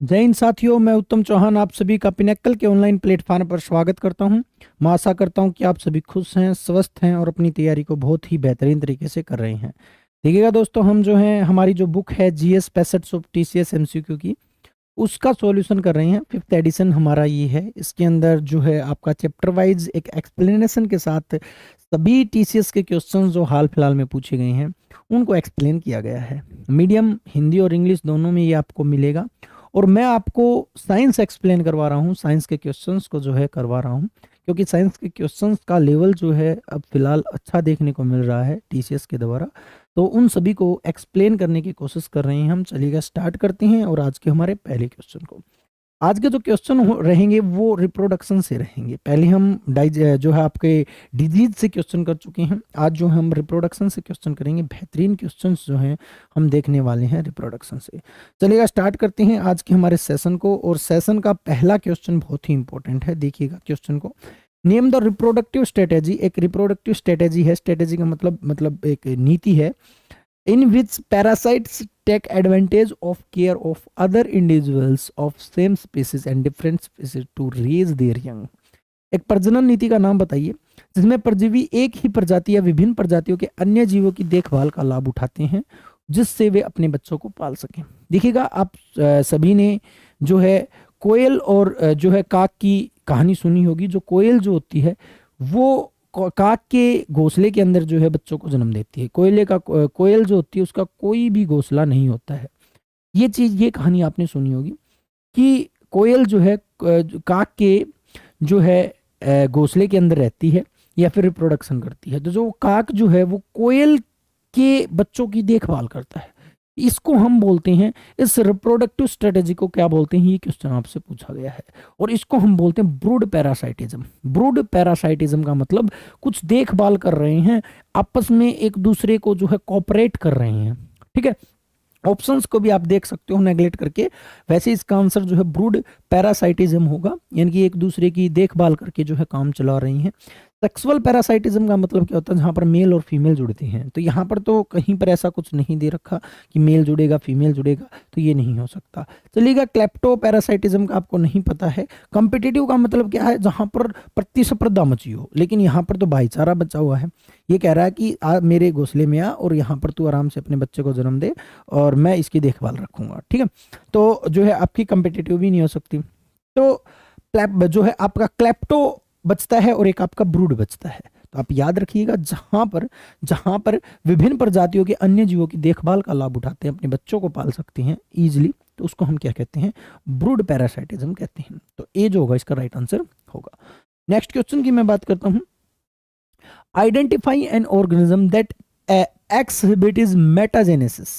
जय हिंद साथियों, मैं उत्तम चौहान आप सभी का पिनेक्कल के ऑनलाइन प्लेटफॉर्म पर स्वागत करता हूं। मैं आशा करता हूं कि आप सभी खुश हैं, स्वस्थ हैं और अपनी तैयारी को बहुत ही बेहतरीन तरीके से कर रहे हैं। देखिएगा दोस्तों, हम जो हैं हमारी जो बुक है जीएस 65 ऑफ टीसीएस एमसीक्यू की, उसका सॉल्यूशन कर रहे हैं। फिफ्थ एडिशन हमारा ये है। इसके अंदर जो है आपका चैप्टर वाइज एक एक्सप्लेनेशन के साथ सभी टीसीएस के क्वेश्चंस जो हाल फिलहाल में पूछे गए हैं उनको एक्सप्लेन किया गया है। मीडियम हिंदी और इंग्लिश दोनों में ये आपको मिलेगा। और मैं आपको साइंस एक्सप्लेन करवा रहा हूँ, साइंस के क्वेश्चंस को जो है करवा रहा हूँ, क्योंकि साइंस के क्वेश्चंस का लेवल जो है अब फिलहाल अच्छा देखने को मिल रहा है टीसीएस के द्वारा। तो उन सभी को एक्सप्लेन करने की कोशिश कर रहे हैं हम। चलिएगा स्टार्ट करते हैं और आज के हमारे पहले क्वेश्चन को। आज के जो क्वेश्चन रहेंगे वो रिप्रोडक्शन से रहेंगे। पहले हम जो है आपके डिजीज से क्वेश्चन कर चुके हैं। आज जो हम रिप्रोडक्शन से क्वेश्चन करेंगे, बेहतरीन क्वेश्चंस जो हैं हम देखने वाले हैं रिप्रोडक्शन से। चलिएगा स्टार्ट करते हैं आज के हमारे सेशन को। और सेशन का पहला क्वेश्चन बहुत ही इंपॉर्टेंट है, देखिएगा क्वेश्चन को। Name the reproductive strategy. एक रिप्रोडक्टिव स्ट्रेटेजी है, स्ट्रेटेजी का मतलब एक नीति है, in which parasites take advantage of care of other individuals of same species and different species to raise their young। एक प्रजनन नीति का नाम बताइए जिसमें परजीवी एक ही प्रजाति या विभिन्न प्रजातियों के अन्य जीवों की देखभाल का लाभ उठाते हैं जिससे वे अपने बच्चों को पाल सकें। देखिएगा आप सभी ने जो है कोयल और जो है काक की कहानी सुनी होगी। जो कोयल जो होती है वो काक के घोंसले के अंदर जो है बच्चों को जन्म देती है। कोयल जो होती है उसका कोई भी घोंसला नहीं होता है। ये कहानी आपने सुनी होगी कि कोयल जो है काक के जो है घोंसले के अंदर रहती है या फिर रिप्रोडक्शन करती है। तो जो काक जो है वो कोयल के बच्चों की देखभाल करता है। इसको हम बोलते हैं, इस रिप्रोडक्टिव स्ट्रेटेजी को क्या बोलते हैं, ये क्वेश्चन आपसे पूछा गया है। और इसको हम बोलते हैं ब्रूड पैरासाइटिज्म। ब्रूड पैरासाइटिज्म का मतलब कुछ देखभाल कर रहे हैं, आपस में एक दूसरे को जो है कोऑपरेट कर रहे हैं। ठीक है, ऑप्शंस को भी आप देख सकते हो नेगलेक्ट करके। वैसे इसका आंसर जो है ब्रूड पैरासाइटिज्म होगा, यानी कि एक दूसरे की देखभाल करके जो है काम चला रही हैं। सेक्सुअल पैरासाइटिज्म का मतलब क्या होता है, जहां पर मेल और फीमेल जुड़ते हैं। तो यहाँ पर तो कहीं पर ऐसा कुछ नहीं दे रखा कि मेल जुड़ेगा फीमेल जुड़ेगा, तो ये नहीं हो सकता। चलिएगा, क्लेप्टो पैरासाइटिज्म का आपको नहीं पता है। कॉम्पिटिटिव का मतलब क्या है, जहां पर प्रतिस्पर्धा मची हो, लेकिन यहाँ पर तो भाईचारा बचा हुआ है। ये कह रहा है कि मेरे घोंसले में आ और यहाँ पर तू आराम से अपने बच्चे को जन्म दे और मैं इसकी देखभाल रखूंगा। ठीक है, तो जो है आपकी कॉम्पिटिटिव भी नहीं हो सकती। तो जो है आपका क्लेप्टो बचता है और एक आपका ब्रूड बचता है। तो आप याद रखिएगा, जहां पर विभिन्न प्रजातियों के अन्य जीवों की देखभाल का लाभ उठाते हैं, अपने बच्चों को पाल सकते हैं इजीली, तो उसको हम क्या कहते हैं, ब्रूड पैरासाइटिज्म कहते हैं। तो ए जो होगा इसका राइट आंसर होगा। नेक्स्ट क्वेश्चन की मैं बात करता हूं। Identify an organism that exhibit is metagenesis.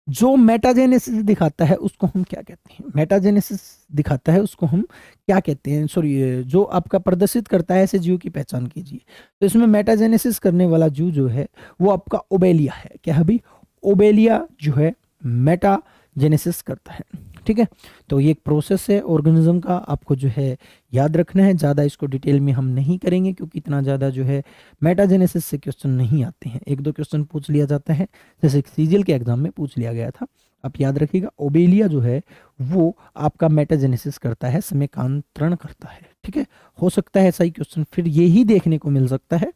जो मेटाजेनेसिस दिखाता है उसको हम क्या कहते हैं, मेटाजेनेसिस दिखाता है उसको हम क्या कहते हैं, सॉरी, जो आपका प्रदर्शित करता है ऐसे जीव की पहचान कीजिए। तो इसमें मेटाजेनेसिस करने वाला जीव जो है वो आपका ओबेलिया है। क्या है भाई, ओबेलिया जो है मेटाजेनेसिस करता है। ठीक है, तो ये एक प्रोसेस है ऑर्गेनिज्म का, आपको जो है याद रखना है। ज़्यादा इसको डिटेल में हम नहीं करेंगे क्योंकि इतना ज़्यादा जो है मेटाजेनेसिस से क्वेश्चन नहीं आते हैं। एक दो क्वेश्चन पूछ लिया जाता है, जैसे सीजीएल के एग्जाम में पूछ लिया गया था। आप याद रखिएगा, ओबेलिया जो है वो आपका मेटाजेनेसिस करता है, समकांतरण करता है। ठीक है, हो सकता है ऐसा ही क्वेश्चन फिर यही देखने को मिल सकता है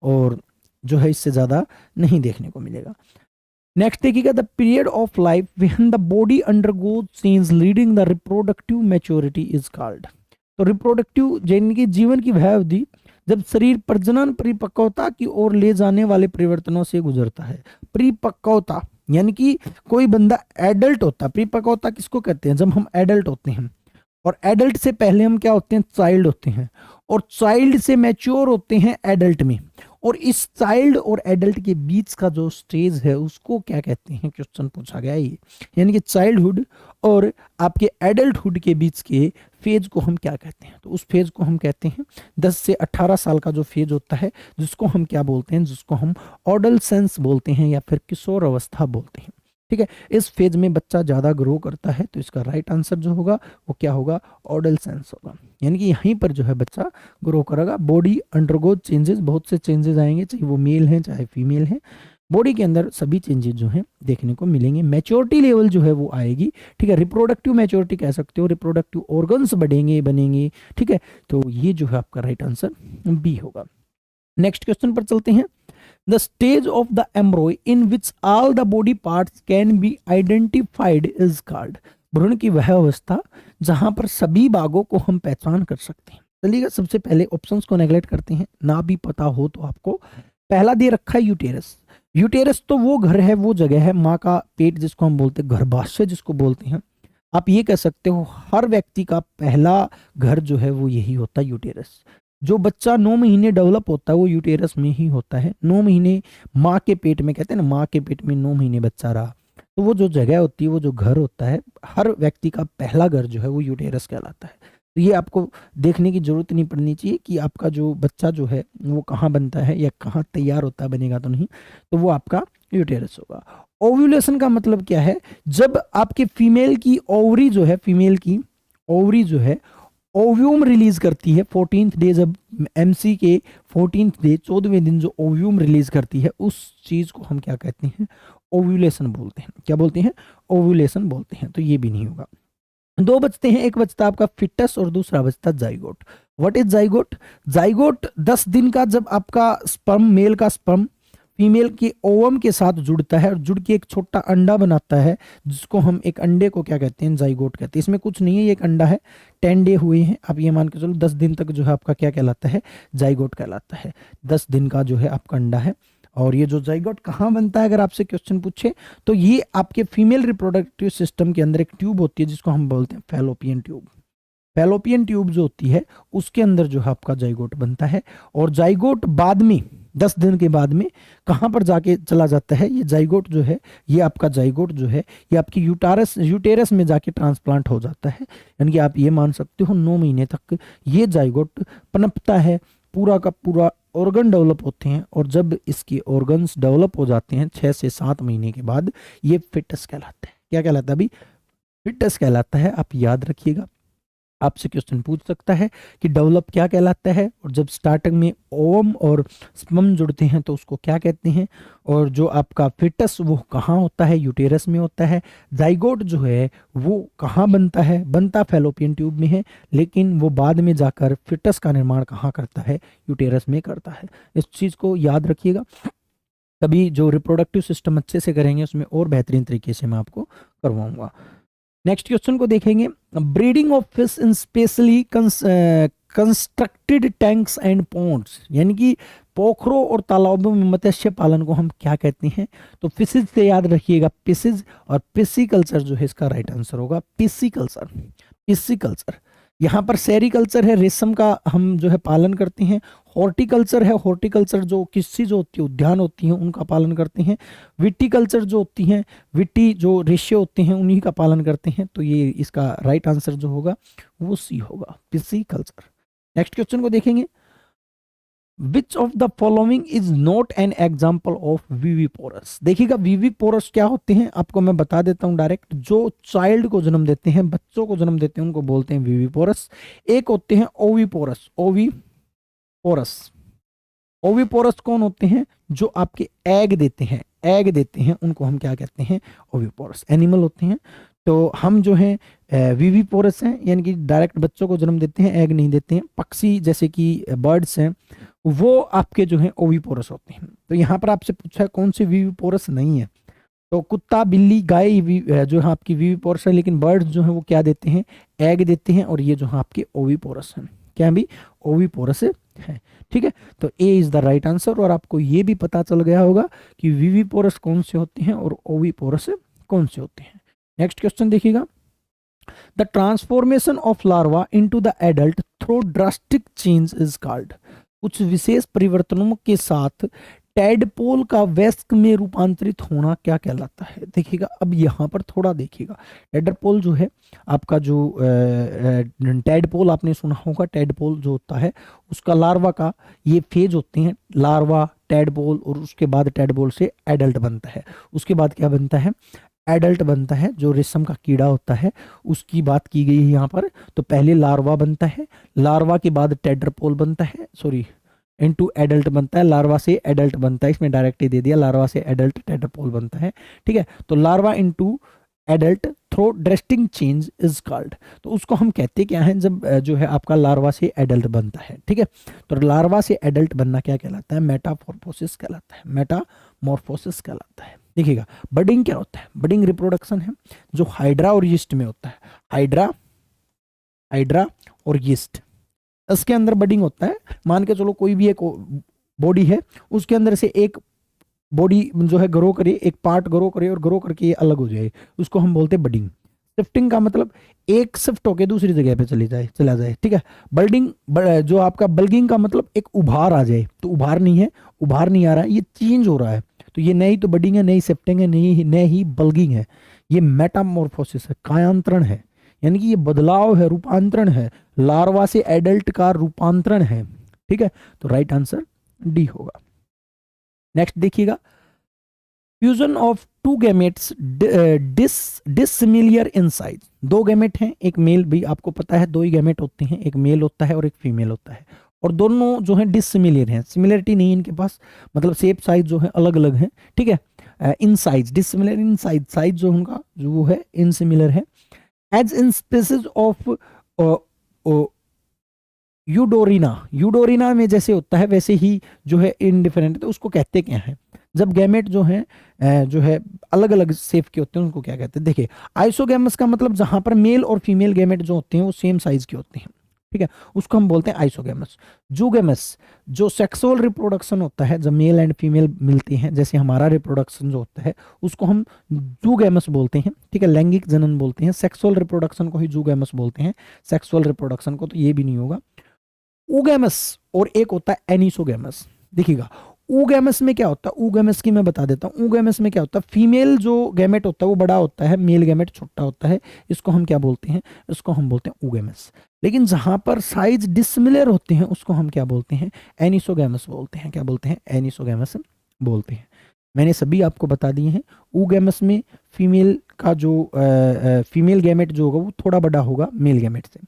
और जो है इससे ज़्यादा नहीं देखने को मिलेगा। नेक्स्ट देखिएगा, the period of life when the body undergoes change leading the reproductive maturity is called. तो रिप्रोडक्टिव यानी कि जीवन की वह अवधि जब शरीर प्रजनन परिपक्वता की ओर ले जाने वाले परिवर्तनों से गुजरता है। परिपक्वता यानी कि कोई बंदा एडल्ट होता है। परिपक्वता किसको कहते हैं, जब हम एडल्ट होते हैं। और एडल्ट से पहले हम क्या होते हैं, चाइल्ड होते हैं। और चाइल्ड से मैच्योर होते हैं एडल्ट में। और इस चाइल्ड और एडल्ट के बीच का जो स्टेज है उसको क्या कहते हैं, क्वेश्चन पूछा गया है ये। यानी कि चाइल्डहुड और आपके एडल्टहुड के बीच के फेज को हम क्या कहते हैं, तो उस फेज को हम कहते हैं 10 से 18 साल का जो फेज होता है, जिसको हम क्या बोलते हैं, जिसको हम ऑडलसेंस बोलते हैं या फिर किशोर अवस्था बोलते हैं। ठीक है, इस फेज में बच्चा ज़्यादा ग्रो करता है, तो इसका राइट आंसर जो होगा वो क्या होगा, ऑडलसेंस होगा। यानी कि यहीं पर जो है बच्चा ग्रो करेगा। बॉडी अंडरगो चेंजेस, बहुत से चेंजेस आएंगे, चाहे वो मेल हैं चाहे फीमेल हैं। बॉडी के अंदर सभी चेंजेस जो हैं देखने को मिलेंगे। मैच्योरिटी लेवल जो है वो आएगी, ठीक है, रिप्रोडक्टिव मैच्योरिटी कह सकते हो, रिप्रोडक्टिव ऑर्गन्स बढ़ेंगे बनेंगे, ठीक है। तो ये जो है आपका राइट आंसर बी होगा। नेक्स्ट क्वेश्चन पर चलते हैं। The stage of the एम्ब्रॉय in which all the body parts can be identified is called. भ्रूण की वह अवस्था जहां पर सभी भागों को हम पहचान कर सकते हैं। चलिएगा, सबसे पहले ऑप्शंस को नेगलेक्ट करते हैं, ना भी पता हो तो आपको। पहला दे रखा है यूटेरस। यूटेरस तो वो घर है, वो जगह है, माँ का पेट जिसको हम बोलते हैं, गर्भाशय जिसको बोलते हैं। आप ये कह सकते हो हर व्यक्ति का पहला घर जो है वो यही होता है, यूटेरस। जो बच्चा 9 महीने डेवलप होता है वो यूटेरस में ही होता है। 9 महीने माँ के पेट में, कहते हैं ना, माँ के पेट में 9 महीने बच्चा रहा, तो वो जो जगह होती है, वो जो घर होता है, हर व्यक्ति का पहला घर जो है वो यूटेरस कहलाता है। तो ये आपको देखने की जरूरत नहीं पड़नी चाहिए कि आपका जो बच्चा जो है वो कहाँ बनता है या कहाँ तैयार होता है, बनेगा तो नहीं, तो वो आपका यूटेरस होगा। ओव्यूलेशन का मतलब क्या है? जब आपके फीमेल की ओवरी जो है, फीमेल की ओवरी जो है ओव्यूम रिलीज करती है 14th डे, जब एमसी के 14th डे 14वें दिन जो ओव्यूम रिलीज करती है, उस चीज को हम क्या कहते हैं? ओव्यूलेशन बोलते हैं। क्या बोलते हैं? ओव्यूलेशन बोलते हैं। तो ये भी नहीं होगा। दो बचते हैं, एक बचता आपका फिटस और दूसरा बचता zygote. What is zygote? Zygote 10 दिन का जब आपका स्पर्म, मेल का स्पर्म फीमेल के ओवम के साथ जुड़ता है और जुड़ के एक छोटा अंडा बनाता है, जिसको हम एक अंडे को क्या कहते हैं? जाइगोट कहते हैं। इसमें कुछ नहीं है, ये एक अंडा है। 10 डे हुए हैं, आप ये मान के चलो 10 दिन तक जो है आपका क्या कहलाता है? जाइगोट कहलाता है। 10 दिन का जो है आपका अंडा है। और ये जो जाइगोट कहाँ बनता है, अगर आपसे क्वेश्चन पूछे तो ये आपके फीमेल रिप्रोडक्टिव सिस्टम के अंदर एक ट्यूब होती है, जिसको हम बोलते हैं फैलोपियन ट्यूब। फैलोपियन ट्यूब जो होती है उसके अंदर जो है आपका जाइगोट बनता है। और जाइगोट बाद में 10 दिन के बाद में कहाँ पर जाके चला जाता है? ये जाइगोट जो है, ये आपका जाइगोट जो है, ये आपकी यूटेरस में जाके ट्रांसप्लांट हो जाता है। यानी कि आप ये मान सकते हो 9 महीने तक ये जाइगोट पनपता है, पूरा का पूरा ऑर्गन डेवलप होते हैं। और जब इसके ऑर्गन्स डेवलप हो जाते हैं 6 से 7 महीने के बाद, ये फिटस कहलाता है। क्या कहलाता है अभी? फिटस कहलाता है। आप याद रखिएगा, आपसे क्वेश्चन पूछ सकता है कि डेवलप क्या कहलाता है, और जब स्टार्टिंग में ओवम और स्पर्म जुड़ते हैं तो उसको क्या कहते हैं। और जो आपका फिटस वो कहाँ होता है? यूटेरस में होता है। जाइगोट जो है वो कहाँ बनता है? बनता फैलोपियन ट्यूब में है, लेकिन वो बाद में जाकर फिटस का निर्माण कहाँ करता है? यूटेरस में करता है। इस चीज़ को याद रखिएगा। कभी जो रिप्रोडक्टिव सिस्टम अच्छे से करेंगे उसमें और बेहतरीन तरीके से मैं आपको करवाऊंगा। नेक्स्ट क्वेश्चन को देखेंगे। Breeding of fish in specially constructed tanks and ponds, यानी कि पोखरों और तालाबों में मत्स्य पालन को हम क्या कहते हैं? तो फिशेज से याद रखिएगा, फिशेज। और पिसिकल्चर जो है इसका राइट आंसर होगा, पिसिकल्चर। पिसिकल्चर। यहाँ पर सेरिकल्चर है, रेशम का हम जो है पालन करते हैं। हॉर्टिकल्चर है, हॉर्टिकल्चर जो कृषि जो होती है, उद्यान होती हैं, उनका पालन करते हैं। विटीकल्चर जो होती हैं, विटी जो रेशे होते हैं, उन्हीं का पालन करते हैं। तो ये इसका राइट आंसर जो होगा वो सी होगा, पिसिकल्चर। नेक्स्ट क्वेश्चन को देखेंगे। Which of the following is not an example of viviparous. देखिएगा, विविपोरस क्या होते हैं आपको मैं बता देता हूं डायरेक्ट। जो चाइल्ड को जन्म देते हैं, बच्चों को जन्म देते हैं, उनको बोलते हैं विविपोरस। एक होते हैं ओविपोरस। ओविपोरस। ओविपोरस कौन होते हैं? जो आपके एग देते हैं, एग देते हैं, उनको हम क्या कहते हैं? ओविपोरस। एनिमल होते हैं। तो हम जो हैं विविपोरस हैं, यानी कि डायरेक्ट बच्चों को जन्म देते हैं, एग नहीं देते हैं। पक्षी जैसे कि बर्ड्स हैं, वो आपके जो हैं ओविपोरस होते हैं। तो यहाँ पर आपसे पूछा है कौन से विविपोरस नहीं है, तो कुत्ता, बिल्ली, गाय जो है आपकी विविपोरस है। लेकिन बर्ड्स जो है वो क्या देते हैं? एग देते हैं। और ये जो है आपके ओविपोरस हैं। क्या है भी? ओविपोरस है। ठीक है, तो A is the right answer. और आपको ये भी पता चल गया होगा कि विविपोरस कौन से होते हैं और ओविपोरस कौन से होते हैं। नेक्स्ट क्वेश्चन देखिएगा। The transformation of larva into the adult through drastic change is called. कुछ विशेष परिवर्तनों के साथ टैडपोल का वयस्क में रूपांतरित होना क्या कहलाता है? देखिएगा, अब यहाँ पर थोड़ा देखिएगा। टैडपोल जो है आपका, जो टैडपोल आपने सुना होगा, टैडपोल जो होता है उसका लार्वा का ये फेज होते हैं, लार्वा, टैडपोल, और उसके बाद टैडपोल से एडल्ट बनता है। उसके बाद क्या बनता है? एडल्ट बनता है। जो रेशम का कीड़ा होता है उसकी बात की गई है यहाँ पर। तो पहले लार्वा बनता है, लार्वा के बाद टेट्रापोल बनता है, सॉरी इनटू एडल्ट बनता है, लार्वा से एडल्ट बनता है, इसमें डायरेक्ट ही दे दिया, लार्वा से एडल्ट टेट्रापोल बनता है, ठीक है। तो larva into adult through drastic change is called, तो उसको हम कहते क्या है, जब जो है आपका लार्वा से एडल्ट बनता है, ठीक है। तो लार्वा से एडल्ट बनना क्या कहलाता है, मेटामॉर्फोसिस कहलाता है, मेटामॉर्फोसिस कहलाता है। देखिएगा बडिंग क्या होता है, बडिंग रिप्रोडक्शन है जो हाइड्रा और यीस्ट में होता है, हाइड्रा और यीस्ट, इसके अंदर बडिंग होता है। मान के चलो कोई भी एक बॉडी है, उसके अंदर से एक बॉडी जो है ग्रो करे, एक पार्ट ग्रो करे और ग्रो करके ये अलग हो जाए, उसको हम बोलते हैं बडिंग। शिफ्टिंग का मतलब एक शिफ्ट होके दूसरी जगह पे चला जाए, ठीक है। बल्डिंग जो आपका बल्गिंग का मतलब एक उभार आ जाए, तो उभार नहीं है, उभार नहीं आ रहा है, ये चेंज हो रहा है, तो ये नई तो बडिंग है, नई शिफ्टिंग है, नई ही बल्गिंग है, ये मेटामॉर्फोसिस है, कायांतरण है, यानी कि ये बदलाव है, रूपांतरण है, लार्वा से एडल्ट का रूपांतरण है, ठीक है। तो राइट आंसर डी होगा। नेक्स्ट देखिएगा, fusion of two gametes dissimilar in size, दो गैमेट हैं, एक मेल, भी आपको पता है दो ही गैमेट होते हैं, एक मेल होता है और एक फीमेल होता है, और दोनों जो है डिससिमिलर हैं, सिमिलरिटी नहीं है इनके पास, मतलब शेप साइज जो है अलग अलग है, ठीक है। In size dissimilar in size, size जो उनका जो वो है इनसिमिलर है। As in species of Eudorina में जैसे होता है वैसे ही जो है इनडिफरेंट, तो उसको कहते क्या है, जब गैमेट जो है अलग अलग शेप के होते हैं उनको क्या कहते हैं। देखिए आइसोगैमस का मतलब जहां पर मेल और फीमेल गैमेट जो होते हैं वो सेम साइज के होते हैं, ठीक है, उसको हम बोलते हैं आइसोगैमस। जूगैमस जो सेक्सुअल रिप्रोडक्शन होता है, जब मेल एंड फीमेल मिलती हैं, जैसे हमारा रिप्रोडक्शन जो होता है उसको हम जूगैमस बोलते हैं, ठीक है, लैंगिक जनन बोलते हैं, सेक्सुअल रिप्रोडक्शन को ही जूगैमस बोलते हैं, सेक्सुअल रिप्रोडक्शन को तो ये भी नहीं होगा। ऊगैमस और एक होता है एनिसोगैमस। देखिएगा ऊगैमस में क्या होता है, ऊगैमस की मैं बता देता हूँ, ऊगैमस में क्या होता है, फीमेल जो गैमेट होता है वो बड़ा होता है, मेल गैमेट छोटा होता है, इसको हम क्या बोलते हैं, इसको हम बोलते हैं ऊगैमस। लेकिन जहां पर साइज डिसमिलर होते हैं उसको हम क्या बोलते हैं, एनिसोगैमस बोलते हैं, क्या बोलते हैं, एनिसोगैमस बोलते हैं। मैंने सभी आपको बता दिए हैं। ऊगैमस में फीमेल का जो फीमेल गैमेट जो होगा वो थोड़ा बड़ा होगा मेल गैमेट से,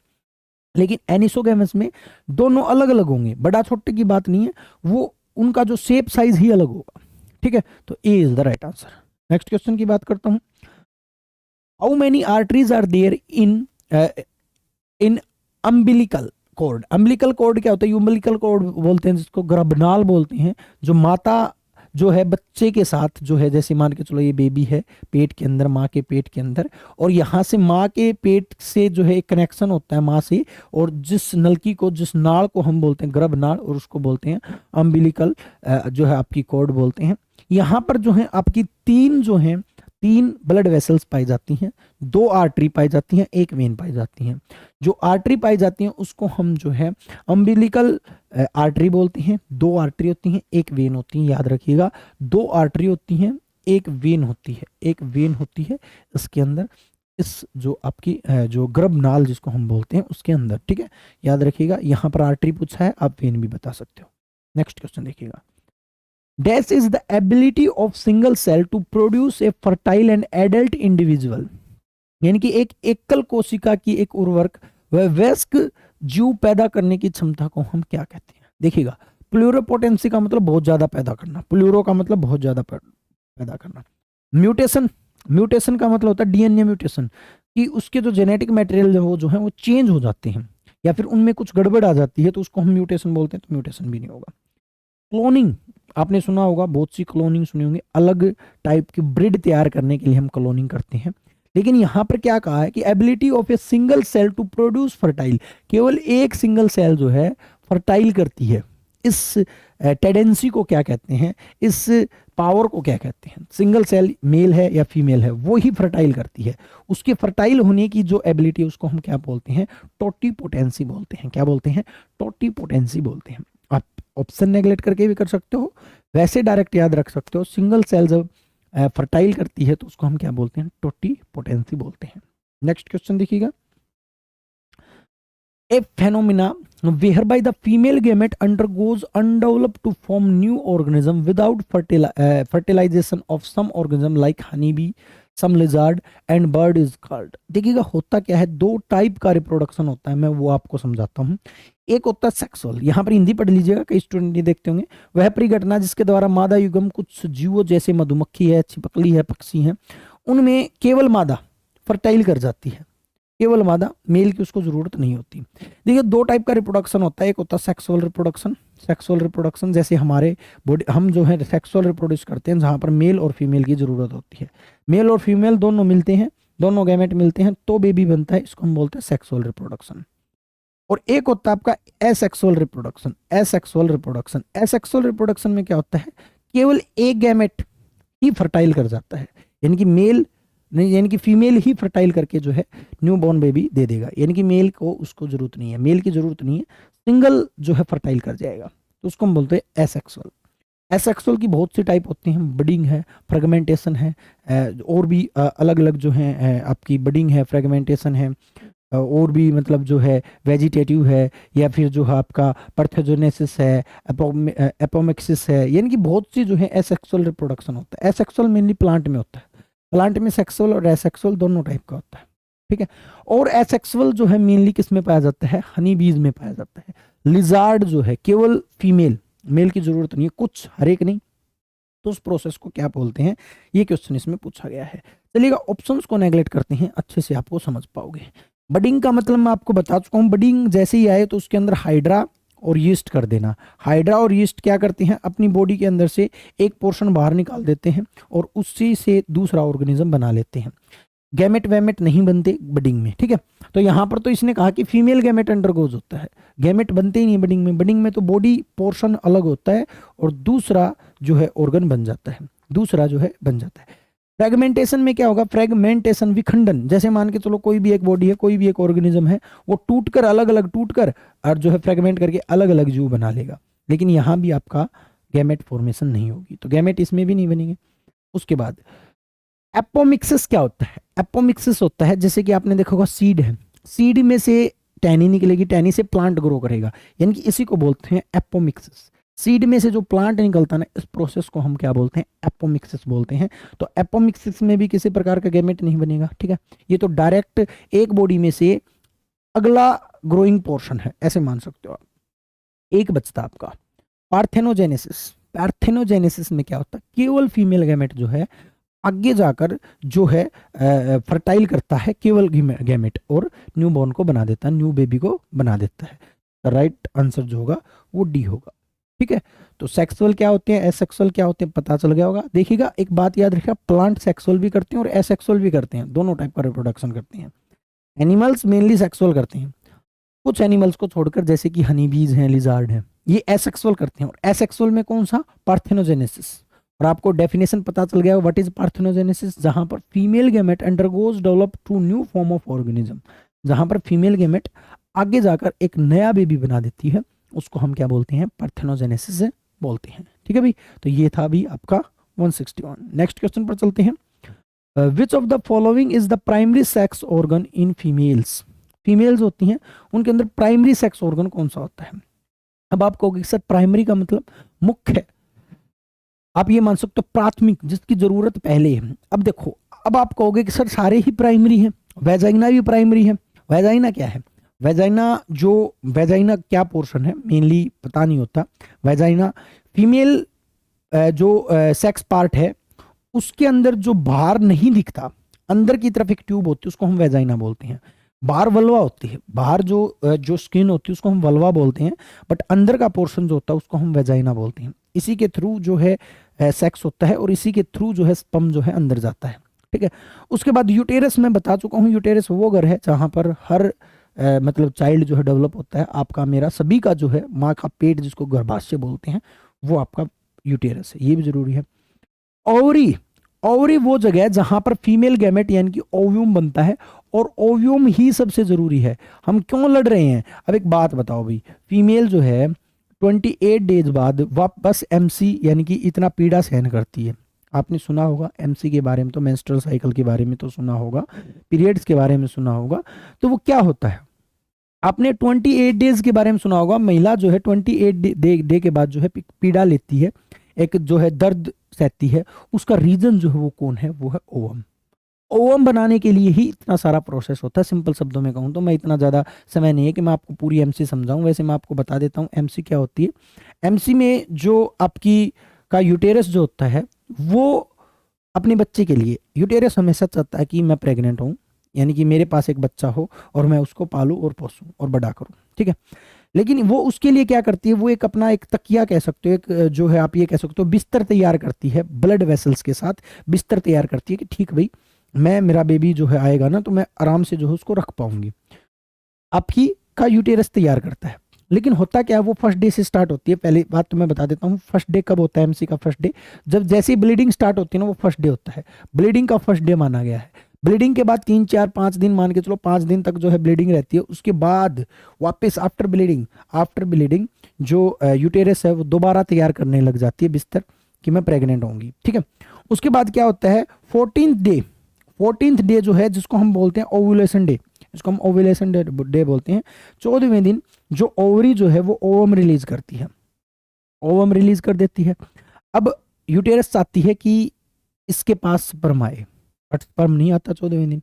लेकिन एनिसोगैमस में दोनों अलग अलग होंगे, बड़ा छोटे की बात नहीं है, वो उनका जो शेप साइज ही अलग होगा, ठीक है। तो A is the right answer. Next question की बात करता हूं, how many arteries are there in umbilical cord. Umbilical cord क्या होता है, अम्बिलिकल कॉर्ड बोलते हैं जिसको गर्भनाल बोलते हैं, जो माता जो है बच्चे के साथ जो है, जैसे मान के चलो ये बेबी है पेट के अंदर, माँ के पेट के अंदर, और यहाँ से माँ के पेट से जो है एक कनेक्शन होता है माँ से, और जिस नलकी को, जिस नाड़ को हम बोलते हैं गर्भनाल, और उसको बोलते हैं अम्बिलिकल जो है आपकी कॉर्ड बोलते हैं। यहाँ पर जो है आपकी तीन ब्लड वेसल्स पाई जाती हैं, दो आर्टरी पाई जाती हैं, एक वेन पाई जाती हैं। जो आर्टरी पाई जाती हैं उसको हम जो है अम्बिलिकल आर्टरी बोलते हैं, दो आर्टरी होती हैं, एक वेन होती है, याद रखिएगा, दो आर्टरी होती हैं, एक वेन होती है, एक वेन होती है इसके अंदर, इस जो आपकी जो गर्भनाल जिसको हम बोलते हैं उसके अंदर, ठीक है, याद रखिएगा। यहाँ पर आर्टरी पूछा है, आप वेन भी बता सकते हो। नेक्स्ट क्वेश्चन देखिएगा, dash is the ability of single cell to produce a fertile and adult individual, यानी कि एक एकल कोशिका की एक उर्वरक व वयस्क जीव पैदा करने की क्षमता को हम क्या कहते हैं। देखिएगा प्लूरोपोटेंसी का मतलब बहुत ज्यादा पैदा करना, प्लूरो का मतलब बहुत ज्यादा पैदा करना। म्यूटेशन का मतलब होता है डीएनए म्यूटेशन, कि उसके जो जेनेटिक मटेरियल वो जो है वो चेंज हो जाते हैं, या फिर उनमें कुछ गड़बड़ आ जाती है तो उसको हम म्यूटेशन बोलते हैं, तो म्यूटेशन भी नहीं होगा। क्लोनिंग आपने सुना होगा, बहुत सी क्लोनिंग सुनी होंगी, अलग टाइप की ब्रिड तैयार करने के लिए हम क्लोनिंग करते हैं। लेकिन यहां पर क्या कहा है कि ability of a single cell to produce fertile, केवल एक सिंगल सेल जो है फर्टाइल करती है, इस टेंडेंसी को क्या कहते हैं, इस पावर को क्या कहते हैं। सिंगल सेल मेल है या फीमेल है वो ही फर्टाइल करती है, उसके फर्टाइल होने की जो एबिलिटी उसको हम क्या बोलते हैं, टोटीपोटेंसी बोलते हैं। क्या बोलते हैं, टोटीपोटेंसी बोलते हैं। आप ऑप्शन नेगलेक्ट करके भी कर सकते हो, वैसे डायरेक्ट याद रख सकते हो। सिंगल सेल जब फर्टाइल करती है तो उसको हम क्या बोलते हैं, टोटीपोटेंसी बोलते हैं। नेक्स्ट क्वेश्चन देखिएगा, ए phenomena whereby the female gamete undergoes undeveloped to form new organism without fertilization of some organism like honeybee, some lizard and bird is called. देखिएगा होता क्या है, दो टाइप का रिप्रोडक्शन होता है, मैं वो आपको समझाता हूँ। एक होता है सेक्सुअल, यहाँ पर हिंदी पढ़ लीजिएगा, कई स्टूडेंट ये देखते होंगे। वह परिघटना जिसके द्वारा मादा युगम कुछ जीवों जैसे मधुमक्खी है, छिपकली है, पक्षी है, उनमें केवल मादा फर्टाइल कर जाती है, केवल मादा, मेल की उसको जरूरत नहीं होती। देखिए दो टाइप का रिप्रोडक्शन होता है, एक होता है सेक्सुअल रिप्रोडक्शन। सेक्सुअल रिप्रोडक्शन जैसे हमारे बॉडी, हम जो है सेक्सुअल रिप्रोड्यूस करते हैं जहां पर मेल और फीमेल की जरूरत होती है, मेल और फीमेल दोनों मिलते हैं, दोनों गैमेट मिलते हैं तो बेबी बनता है, इसको हम बोलते हैं सेक्सुअल रिप्रोडक्शन। और एक होता है आपका asexual reproduction. Asexual reproduction, asexual reproduction में क्या होता है, केवल एक गैमेट ही फर्टाइल कर जाता है, यानी कि मेल नहीं, यानी कि फीमेल ही फर्टाइल करके जो है न्यू बॉर्न बेबी दे देगा, यानी कि मेल को उसको जरूरत नहीं है, मेल की जरूरत नहीं है, सिंगल जो है फर्टाइल कर जाएगा, तो उसको हम बोलते हैं एसेक्सुअल। एसेक्सुअल की बहुत सी टाइप होती हैं, बडिंग है, फ्रेगमेंटेशन है, और भी अलग अलग जो है आपकी बडिंग है, फ्रेगमेंटेशन है, और भी मतलब जो है वेजिटेटिव है, या फिर जो है आपका पार्थेनोजेनेसिस है, एपोमिक्सिस है, यानी कि बहुत सी जो है एसेक्सुअल रिप्रोडक्शन होता है। एसेक्सुअल मेनली प्लांट में होता है, प्लांट में सेक्सुअल और एसेक्सुअल दोनों टाइप का होता है, ठीक है। और एसेक्सुअल जो है मेनली किस में पाया जाता है, हनी बीज में पाया जाता है। लिजार्ड जो है केवल फीमेल, मेल की जरूरत नहीं है, कुछ हर एक नहीं, तो उस प्रोसेस को क्या बोलते हैं, ये क्वेश्चन इसमें पूछा गया है। चलिएगा ऑप्शंस को नेगलेक्ट करते हैं, अच्छे से आपको समझ पाओगे। बडिंग का मतलब मैं आपको बता चुका हूं, बडिंग जैसे ही आए तो उसके अंदर हाइड्रा और यीस्ट कर देना। हाइड्रा और यीस्ट क्या करती हैं, अपनी बॉडी के अंदर से एक पोर्शन बाहर निकाल देते हैं और उसी से दूसरा ऑर्गेनिज्म बना लेते हैं। गैमेट वैमेट नहीं बनते बडिंग में, ठीक है। तो यहाँ पर तो इसने कहा कि फीमेल गैमेट अंडरगोज होता है, गैमेट बनते ही नहीं बडिंग में। बडिंग में तो बॉडी पोर्शन अलग होता है और दूसरा जो है ऑर्गन बन जाता है, दूसरा जो है बन जाता है। फ्रेगमेंटेशन में क्या होगा, फ्रेगमेंटेशन विखंडन, जैसे मान के चलो कोई भी एक बॉडी है, कोई भी एक ऑर्गेनिज्म है, वो टूटकर अलग अलग टूटकर और जो है फ्रेगमेंट करके अलग अलग जीव बना लेगा, लेकिन यहाँ भी आपका गैमेट फॉर्मेशन नहीं होगी, तो गैमेट इसमें भी नहीं बनेंगे। उसके बाद एपोमिक्सिस क्या होता है, एपोमिक्सिस होता है जैसे कि आपने देखा होगा सीड है, सीड में से टहनी निकलेगी, टहनी से प्लांट ग्रो करेगा, यानी कि इसी को बोलते हैं एपोमिक्सिस। सीड में से जो प्लांट निकलता है ना, इस प्रोसेस को हम क्या बोलते हैं, एपोमिक्सिस बोलते हैं। तो एपोमिक्सिस में भी किसी प्रकार का गैमेट नहीं बनेगा, ठीक है। ये तो डायरेक्ट एक बॉडी में से अगला ग्रोइंग पोर्शन है, ऐसे मान सकते हो आप। एक बचता आपका पार्थेनोजेनेसिस। पार्थेनोजेनेसिस में क्या होता है, केवल फीमेल गैमेट जो है आगे जाकर जो है फर्टाइल करता है केवल गैमेट और न्यू बॉर्न को बना देता है, न्यू बेबी को बना देता है। राइट आंसर जो होगा वो डी होगा, ठीक है। तो सेक्सुअल क्या होते हैं, एसेक्सुअल क्या होते हैं, पता चल गया होगा। देखिएगा एक बात याद रखिएगा, प्लांट सेक्सुअल भी करते हैं और एसेक्सुअल भी करते हैं, दोनों टाइप का रिप्रोडक्शन करते हैं। एनिमल्स मेनली सेक्सुअल करते हैं, कुछ एनिमल्स को छोड़कर जैसे कि हनी बीज हैं, लिजार्ड हैं, ये एसेक्सुअल करते हैं। और एसेक्सुअल में कौन सा, पार्थेनोजेनेसिस। और आपको डेफिनेशन पता चल गया व्हाट इज पार्थेनोजेनेसिस, जहां पर female gamete undergoes develop to new form of organism, जहां पर फीमेल गैमेट आगे जाकर एक नया बेबी बना देती है, उसको हम क्या बोलते हैं, पार्थेनोजेनेसिस बोलते हैं, ठीक है भाई। तो ये था भी आपका 161। नेक्स्ट क्वेश्चन पर चलते हैं। विच of the following is the primary sex organ in females. Females होती हैं, उनके अंदर प्राइमरी सेक्स ऑर्गन कौन सा होता है। अब आप कहोगे सर प्राइमरी का मतलब मुख्य है, आप ये मान सकते हो प्राथमिक, जिसकी जरूरत पहले है। अब देखो, अब आप कहोगे कि सर सारे ही प्राइमरी हैं, वेजाइना भी प्राइमरी है। वेजाइना क्या है, वेजाइना क्या पोर्शन है मेनली पता नहीं होता। वेजाइना फीमेल जो सेक्स पार्ट है, उसके अंदर जो बाहर नहीं दिखता, अंदर की तरफ एक ट्यूब होती है, उसको हम वेजाइना बोलते हैं। बाहर वल्वा होती है, बाहर जो स्किन होती है उसको हम वल्वा बोलते हैं, बट अंदर का पोर्शन जो होता है उसको हम वेजाइना बोलते हैं। इसी के थ्रू जो है सेक्स होता है और इसी के थ्रू जो है स्पर्म जो है अंदर जाता है, ठीक है। उसके बाद यूटेरस मैं बता चुका हूँ, यूटेरस वो घर है जहाँ पर हर मतलब चाइल्ड जो है डेवलप होता है। आपका मेरा सभी का जो है माँ का पेट, जिसको गर्भाशय बोलते हैं, वो आपका यूटेरस है, ये भी जरूरी है। ओवरी, ओवरी वो जगह है जहां पर फीमेल गैमेट यानी कि ओव्यूम बनता है, और ओव्यूम ही सबसे जरूरी है। हम क्यों लड़ रहे हैं, अब एक बात बताओ भाई, फीमेल जो है 28 डेज बाद वापस एमसी यानी कि इतना पीड़ा सहन करती है। आपने सुना होगा एमसी के बारे में, तो मेंस्ट्रुअल साइकिल के बारे में तो सुना होगा, पीरियड्स के बारे में सुना होगा। तो वो क्या होता है, आपने 28 डेज के बारे में सुना होगा। महिला जो है 28 डे के बाद जो है पीड़ा लेती है, एक जो है दर्द सहती है, उसका रीजन जो है वो कौन है, वो है ओवम। ओवम बनाने के लिए ही इतना सारा प्रोसेस होता है। सिंपल शब्दों में कहूँ तो, मैं इतना ज़्यादा समय नहीं है कि मैं आपको पूरी एमसी समझाऊं, वैसे मैं आपको बता देता हूँ एमसी क्या होती है। एमसी में जो आपकी का यूटेरस जो होता है, वो अपने बच्चे के लिए, यूटेरस हमेशा चाहता है कि मैं प्रेग्नेंट हूँ, यानी कि मेरे पास एक बच्चा हो और मैं उसको पालूं और पोसूं और बड़ा करूं, ठीक है। लेकिन वो उसके लिए क्या करती है, वो एक अपना एक तकिया कह सकते हो, एक जो है आप ये कह सकते हो बिस्तर तैयार करती है, ब्लड वेसल्स के साथ बिस्तर तैयार करती है कि ठीक भाई, मैं मेरा बेबी जो है आएगा ना, तो मैं आराम से जो है उसको रख पाऊंगी। आपकी का यूटेरस तैयार करता है। लेकिन होता क्या है, वो फर्स्ट डे से स्टार्ट होती है। पहली बात तो मैं बता देता हूँ, फर्स्ट डे कब होता है एमसी का फर्स्ट डे, जब जैसी ब्लीडिंग स्टार्ट होती है ना, वो फर्स्ट डे होता है। ब्लीडिंग का फर्स्ट डे माना गया है। ब्लीडिंग के बाद 3 4 5 दिन, मान के चलो 5 दिन तक जो है ब्लीडिंग रहती है। उसके बाद वापस आफ्टर ब्लीडिंग जो यूटेरस है वो दोबारा तैयार करने लग जाती है बिस्तर कि मैं प्रेग्नेंट होंगी, ठीक है। उसके बाद क्या होता है, 14th डे जो है, जिसको हम बोलते हैं ओवुलेशन डे, इसको हम ओवुलेशन डे बोलते हैं। 14वें दिन जो ओवरी जो है वो ओवम रिलीज करती है, ओवम रिलीज कर देती है। अब यूटेरस चाहती है कि इसके पास स्पर्म आए, बट स्पर्म नहीं आता 14वें दिन।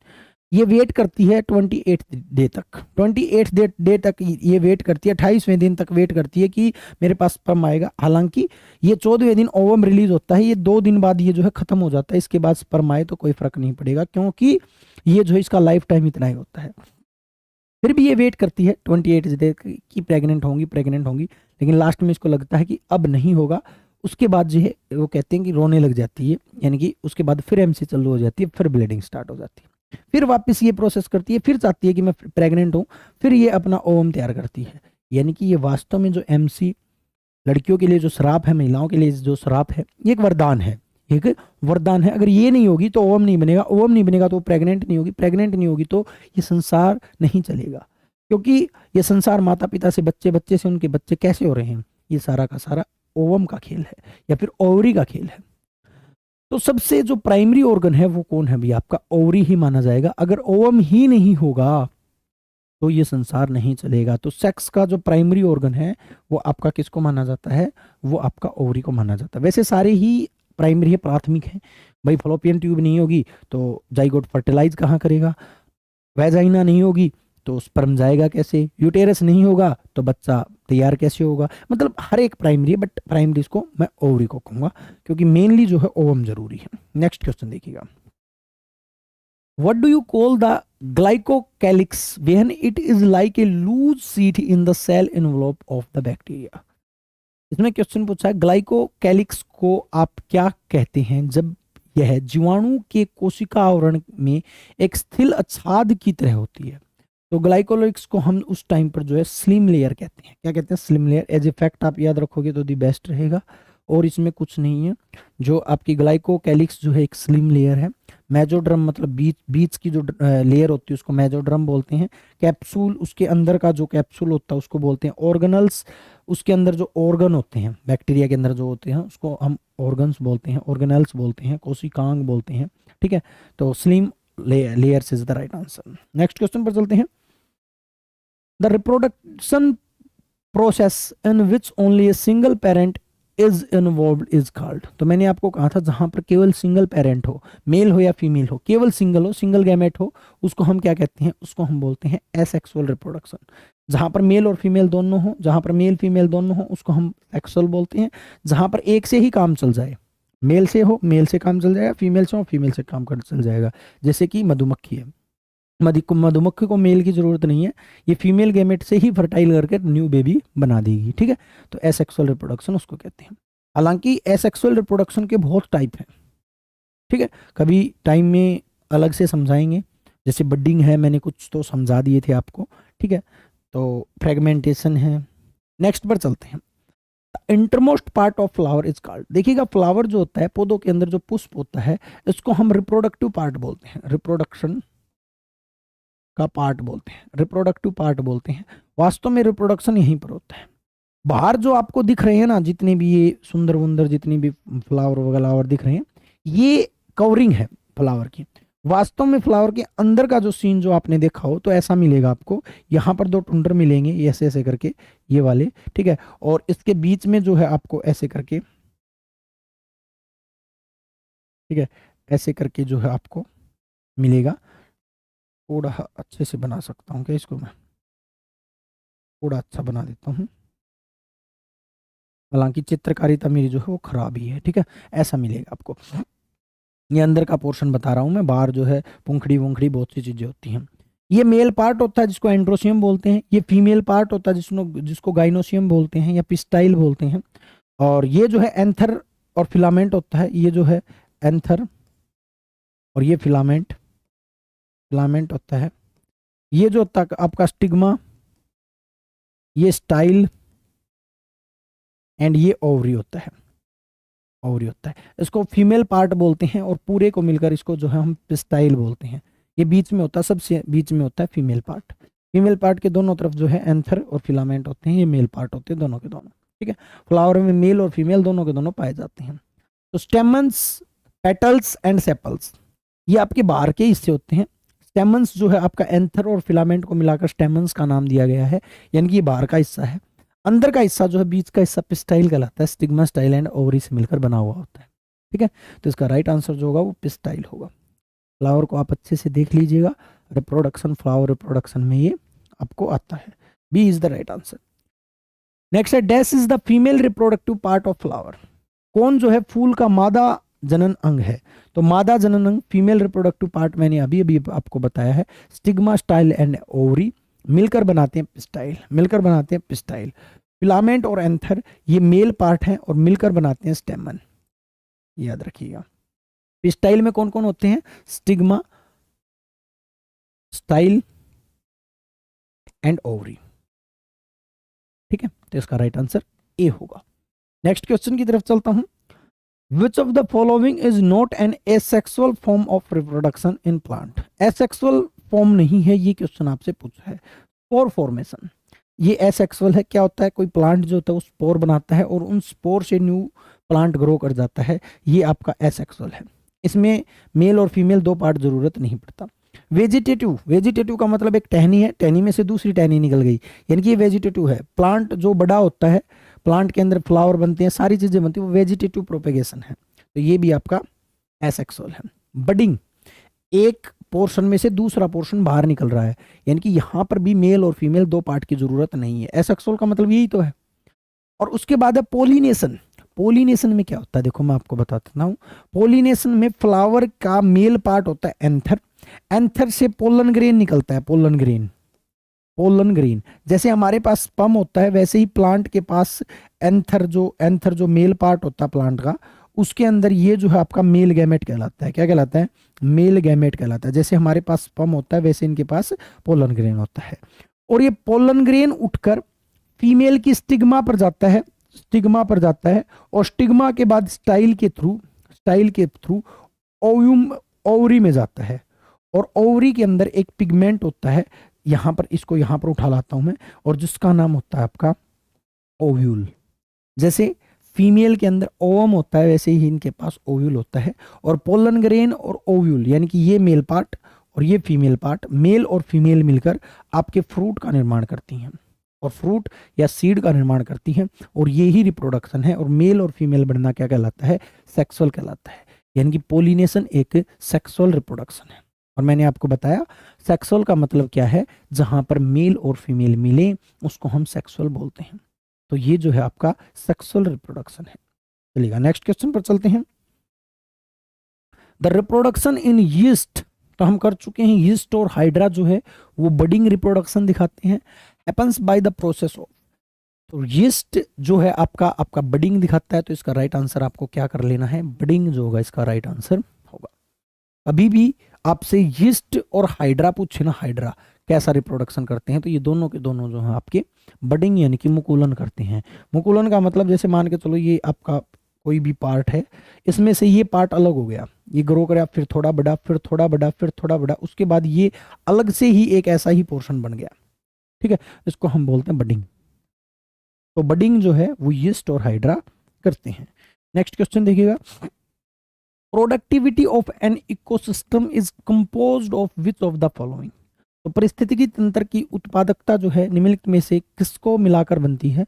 ये वेट करती है 28 डे तक, 28 डे तक ये वेट करती है, 28वें दिन तक वेट करती है कि मेरे पास स्पर्म आएगा। हालांकि ये 14वें दिन ओवम रिलीज होता है, ये 2 दिन बाद ये जो है खत्म हो जाता है। इसके बाद स्पर्म आए तो कोई फर्क नहीं पड़ेगा, क्योंकि ये जो है इसका लाइफ टाइम इतना ही होता है। फिर भी ये वेट करती है 28 डे की, प्रेग्नेंट होंगी। लेकिन लास्ट में इसको लगता है कि अब नहीं होगा। उसके बाद जो है वो कहते हैं कि रोने लग जाती है, यानी कि उसके बाद फिर एमसी चालू हो जाती है, फिर ब्लीडिंग स्टार्ट हो जाती है। फिर वापस ये प्रोसेस करती है, फिर चाहती है कि मैं प्रेग्नेंट हूँ, फिर ये अपना ओवम तैयार करती है। यानी कि ये वास्तव में जो एमसी लड़कियों के लिए जो श्राप है, महिलाओं के लिए जो श्राप है, ये एक वरदान है, एक वरदान है। अगर ये नहीं होगी तो ओवम नहीं बनेगा, ओवम नहीं बनेगा तो प्रेग्नेंट नहीं होगी, प्रेग्नेंट नहीं होगी तो ये संसार नहीं चलेगा। क्योंकि ये संसार माता पिता से बच्चे, बच्चे से उनके बच्चे कैसे हो रहे हैं, ये सारा का सारा ओवम का खेल है, या फिर ओवरी का खेल है। तो सबसे जो प्राइमरी ऑर्गन है वो कौन है भी, आपका ओवरी ही माना जाएगा। अगर ओवम ही नहीं होगा तो ये संसार नहीं चलेगा। तो सेक्स का जो प्राइमरी ऑर्गन है वो आपका किसको माना जाता है, वो आपका ओवरी को माना जाता है। वैसे सारे ही प्राइमरी है, प्राथमिक है। भाई फलोपियन ट्यूब नहीं होगी तो जाइगोट फर्टिलाइज कहाँ करेगा, वैजाइना नहीं होगी तो स्पर्म जाएगा कैसे, यूटेरस नहीं होगा तो बच्चा तैयार कैसे होगा। मतलब हर एक प्राइमरी है, बट प्राइमरी को मैं ओवरी को कहूंगा, क्योंकि मेनली जो है ओवम जरूरी है। नेक्स्ट क्वेश्चन देखिएगा, what do you call the glycocalyx when it is like a loose sheet in the cell envelope of the bacteria? इसमें क्वेश्चन पूछा है, ग्लाइकोकैलिक्स को आप क्या कहते हैं जब यह जीवाणु के कोशिका आवरण में एक स्थिर आच्छाद की तरह होती है। तो ग्लाइकोलिक्स को हम उस टाइम पर जो है स्लिम लेयर कहते हैं। क्या कहते हैं, slim layer. As a fact आप याद रखोगे तो दी बेस्ट रहेगा, और इसमें कुछ नहीं है। जो आपकी ग्लाइकोकैलिक्स जो है एक स्लिम लेयर है। मेजोड्रम मतलब बीच बीच की जो लेयर होती है उसको मेजोड्रम बोलते हैं। कैप्सूल, उसके अंदर का जो कैप्सूल होता है उसको बोलते हैं ऑर्गेनल्स। उसके अंदर जो ऑर्गन होते हैं बैक्टीरिया के अंदर जो होते हैं उसको हम ऑर्गन्स बोलते हैं, ऑर्गेनल्स बोलते हैं, कोशिकांग बोलते हैं, ठीक है। तो slim layers is the right answer. Next question पर चलते हैं, the reproduction process in which only a single parent is involve is called. तो मैंने आपको कहा था जहां पर केवल सिंगल पेरेंट हो, मेल हो या फीमेल हो, केवल सिंगल हो, सिंगल गैमेट हो, उसको हम क्या कहते हैं, उसको हम बोलते हैं एसेक्सुअल रिप्रोडक्शन। जहां पर मेल और फीमेल दोनों हो, जहां पर मेल फीमेल दोनों हो, उसको हम सेक्सुअल बोलते हैं। जहां पर एक से ही काम चल जाए, मेल से हो मेल से काम चल जाएगा, फीमेल से हो फीमेल से काम कर चल जाएगा। जैसे कि मधुमक्खी है, मधुमक्खी को मेल की जरूरत नहीं है, ये फीमेल गैमेट से ही फर्टाइल करके न्यू बेबी बना देगी, ठीक है। तो एसेक्सुअल रिप्रोडक्शन उसको कहते हैं। हालांकि एसेक्सुअल रिप्रोडक्शन के बहुत टाइप हैं, ठीक है। कभी टाइम में अलग से समझाएंगे, जैसे बडिंग है, मैंने कुछ तो समझा दिए थे आपको, ठीक है। तो फ्रेगमेंटेशन है। नेक्स्ट पर चलते हैं, intermost part of flower is called. देखिएगा फ्लावर जो होता है, पौधों के अंदर जो पुष्प होता है, इसको हम रिप्रोडक्टिव पार्ट बोलते हैं, रिप्रोडक्शन का पार्ट बोलते हैं, रिप्रोडक्टिव पार्ट बोलते हैं। वास्तव में रिप्रोडक्शन यहीं पर होता है। बाहर जो आपको दिख रहे हैं ना, जितने भी ये सुंदर वुंदर जितनी भी फ्लावर वगैरह दिख रहे हैं, ये कवरिंग है फ्लावर की। वास्तव में फ्लावर के अंदर का जो सीन जो आपने देखा हो तो ऐसा मिलेगा आपको। यहाँ पर 2 टुंडर मिलेंगे, ये ऐसे ऐसे करके, ये वाले, ठीक है। और इसके बीच में जो है आपको ऐसे करके, ठीक है, ऐसे करके जो है आपको मिलेगा। थोड़ा अच्छे से बना सकता हूँ क्या इसको, मैं थोड़ा अच्छा बना देता हूँ, हालांकि चित्रकारिता मेरी जो है वो खराब ही है, ठीक है। ऐसा मिलेगा आपको। ये अंदर का पोर्शन बता रहा हूँ मैं, बाहर जो है पुंखड़ी वुंखड़ी बहुत सी चीजें होती हैं। ये मेल पार्ट होता है जिसको एंड्रोसियम बोलते हैं, ये फीमेल पार्ट होता है जिसको जिसको गाइनोसियम बोलते हैं या पिस्टाइल बोलते हैं। और ये जो है एंथर और फिलामेंट होता है, ये जो है एंथर और ये फिलामेंट, फिलामेंट होता है। ये जो होता है आपका स्टिग्मा, ये स्टाइल एंड ये ओवरी होता है, ओवरी होता है। इसको फीमेल पार्ट बोलते हैं और पूरे को मिलकर इसको जो है हम पिस्टाइल बोलते हैं। ये बीच में होता है, सबसे बीच में होता है फीमेल पार्ट। फीमेल पार्ट के दोनों तरफ जो है एंथर और फिलामेंट होते हैं, ये मेल पार्ट होते हैं दोनों के दोनों, ठीक है। फ्लावर में मेल और फीमेल दोनों के दोनों पाए जाते हैं। तो स्टेमन्स, पेटल्स एंड सेपल्स, ये आपके बाहर के हिस्से होते हैं। स्टेमन्स जो है आपका एंथर और फिलामेंट को मिलाकर स्टेमन्स का नाम दिया गया है, यानी कि ये बाहर का हिस्सा है। अंदर का हिस्सा जो है, बीच का हिस्सा पिस्टाइल कहलाता है, स्टिग्मा, स्टाइल एंड ओवरी से मिलकर बना हुआ होता है, ठीक है। तो इसका राइट आंसर जो होगा वो पिस्टाइल होगा। फ्लावर को आप अच्छे से देख लीजिएगा, रिप्रोडक्शन, फ्लावर रिप्रोडक्शन में ये आपको आता है। B is the right answer. Next है, dash is the female reproductive part of flower. कौन जो है फूल का मादा जनन अंग है? तो मादा जनन अंग, फीमेल रिप्रोडक्टिव पार्ट मैंने अभी अभी आपको बताया है, स्टिग्मा, स्टाइल एंड ओवरी मिलकर बनाते हैं पिस्टाइल, मिलकर बनाते हैं पिस्टाइल। फिलामेंट और एंथर ये मेल पार्ट हैं और मिलकर बनाते हैं स्टेमन, याद रखिएगा। पिस्टाइल में कौन कौन होते हैं? स्टिग्मा, स्टाइल एंड ओवरी, ठीक है। तो इसका राइट आंसर ए होगा। नेक्स्ट क्वेश्चन की तरफ चलता हूं। Which of the following is not an asexual form of reproduction in plant? asexual form नहीं है, ये क्वेश्चन आपसे पूछा है। स्पोर फॉर्मेशन, ये एसेक्सुअल है। क्या होता है? कोई प्लांट जो होता है वो स्पोर बनाता है और उन स्पोर से न्यू प्लांट ग्रो कर जाता है, ये आपका एसेक्सुअल है। इसमें मेल और फीमेल दो पार्ट जरूरत नहीं पड़ता। वेजिटेटिव, वेजिटेटिव का मतलब एक टहनी है, टहनी में से दूसरी टहनी निकल गई, यानी कि ये वेजिटेटिव है। प्लांट जो बड़ा होता है, प्लांट के अंदर फ्लावर बनते हैं, सारी चीजें बनती है, वो वेजिटेटिव प्रोपेगेशन है। तो ये भी आपका एसेक्सुअल है। बडिंग, एक पोर्शन में से दूसरा पोर्शन बाहर निकल रहा है, यानी कि यहां पर भी मेल और फीमेल दो पार्ट की जरूरत नहीं है। एसेक्सुअल का मतलब यही तो है। और उसके बाद है पोलिनेशन। पोलिनेशन में क्या होता है? देखो मैं आपको बताता हूं। पोलिनेशन में फ्लावर का मेल पार्ट होता है एंथर, एंथर से पोलन ग्रेन निकलता है, पोलन ग्रेन, पोलन ग्रेन। जैसे हमारे पास स्पर्म होता है, वैसे ही प्लांट के पास एंथर जो मेल पार्ट होता है प्लांट का, उसके अंदर ये जो है आपका मेल गैमेट कहलाता है। क्या कहलाता है? मेल गैमेट कहलाता है। जैसे हमारे पास स्पर्म होता है, वैसे इनके पास पोलन ग्रेन होता है। और ये पोलन ग्रेन उठकर फीमेल की स्टिग्मा पर जाता है, स्टिग्मा पर जाता है, और स्टिग्मा के बाद स्टाइल के थ्रू ओव्यूम, ओवरी में जाता है। और ओवरी के अंदर एक पिगमेंट होता है, यहां पर, इसको यहां पर उठा लाता हूं मैं, और जिसका नाम होता है आपका ओव्यूल। जैसे फीमेल के अंदर ओवम होता है, वैसे ही इनके पास ओव्यूल होता है। और पोलन ग्रेन और ओव्यूल, यानी कि ये मेल पार्ट और ये फीमेल पार्ट, मेल और फीमेल मिलकर आपके फ्रूट का निर्माण करती हैं, और फ्रूट या सीड का निर्माण करती हैं। और ये ही रिप्रोडक्शन है। और मेल और फीमेल बनना क्या कहलाता है? सेक्सुअल कहलाता है। यानी कि पोलिनेशन एक सेक्सुअल रिप्रोडक्शन है। और मैंने आपको बताया सेक्सुअल का मतलब क्या है, जहां पर मेल और फीमेल मिले उसको हम सेक्सुअल बोलते हैं। तो ये जो है आपका सेक्सुअल रिप्रोडक्शन है। चलिएगा नेक्स्ट क्वेश्चन पर चलते हैं। द रिप्रोडक्शन इन यीस्ट, तो हम कर चुके हैं। यीस्ट और हाइड्रा जो है वो बडिंग रिप्रोडक्शन दिखाते हैं, happens by the process of. तो यीस्ट जो है आपका बडिंग दिखाता है। तो इसका राइट आंसर आपको क्या कर लेना है? बडिंग जो होगा इसका राइट आंसर होगा। अभी भी आपसे यीस्ट और हाइड्रा पूछे ना, हाइड्रा कैसा रिप्रोडक्शन करते हैं, तो ये दोनों के दोनों जो है आपके बडिंग यानी कि मुकुलन करते हैं। मुकुलन का मतलब जैसे मान के चलो ये आपका कोई भी पार्ट है, इसमें से ये पार्ट अलग हो गया, ये ग्रो करे, फिर थोड़ा बड़ा, फिर थोड़ा बड़ा, फिर थोड़ा बड़ा, उसके बाद ये अलग से ही एक ऐसा ही पोर्शन बन गया, ठीक है। इसको हम बोलते हैं बडिंग। तो बडिंग जो है वो यीस्ट और हाइड्रा करते हैं। नेक्स्ट क्वेश्चन देखिएगा। Productivity of an ecosystem is composed of which of the following. तो परिस्थितिकी तंत्र की उत्पादकता जो है निम्नलिखित में से किसको मिलाकर बनती है?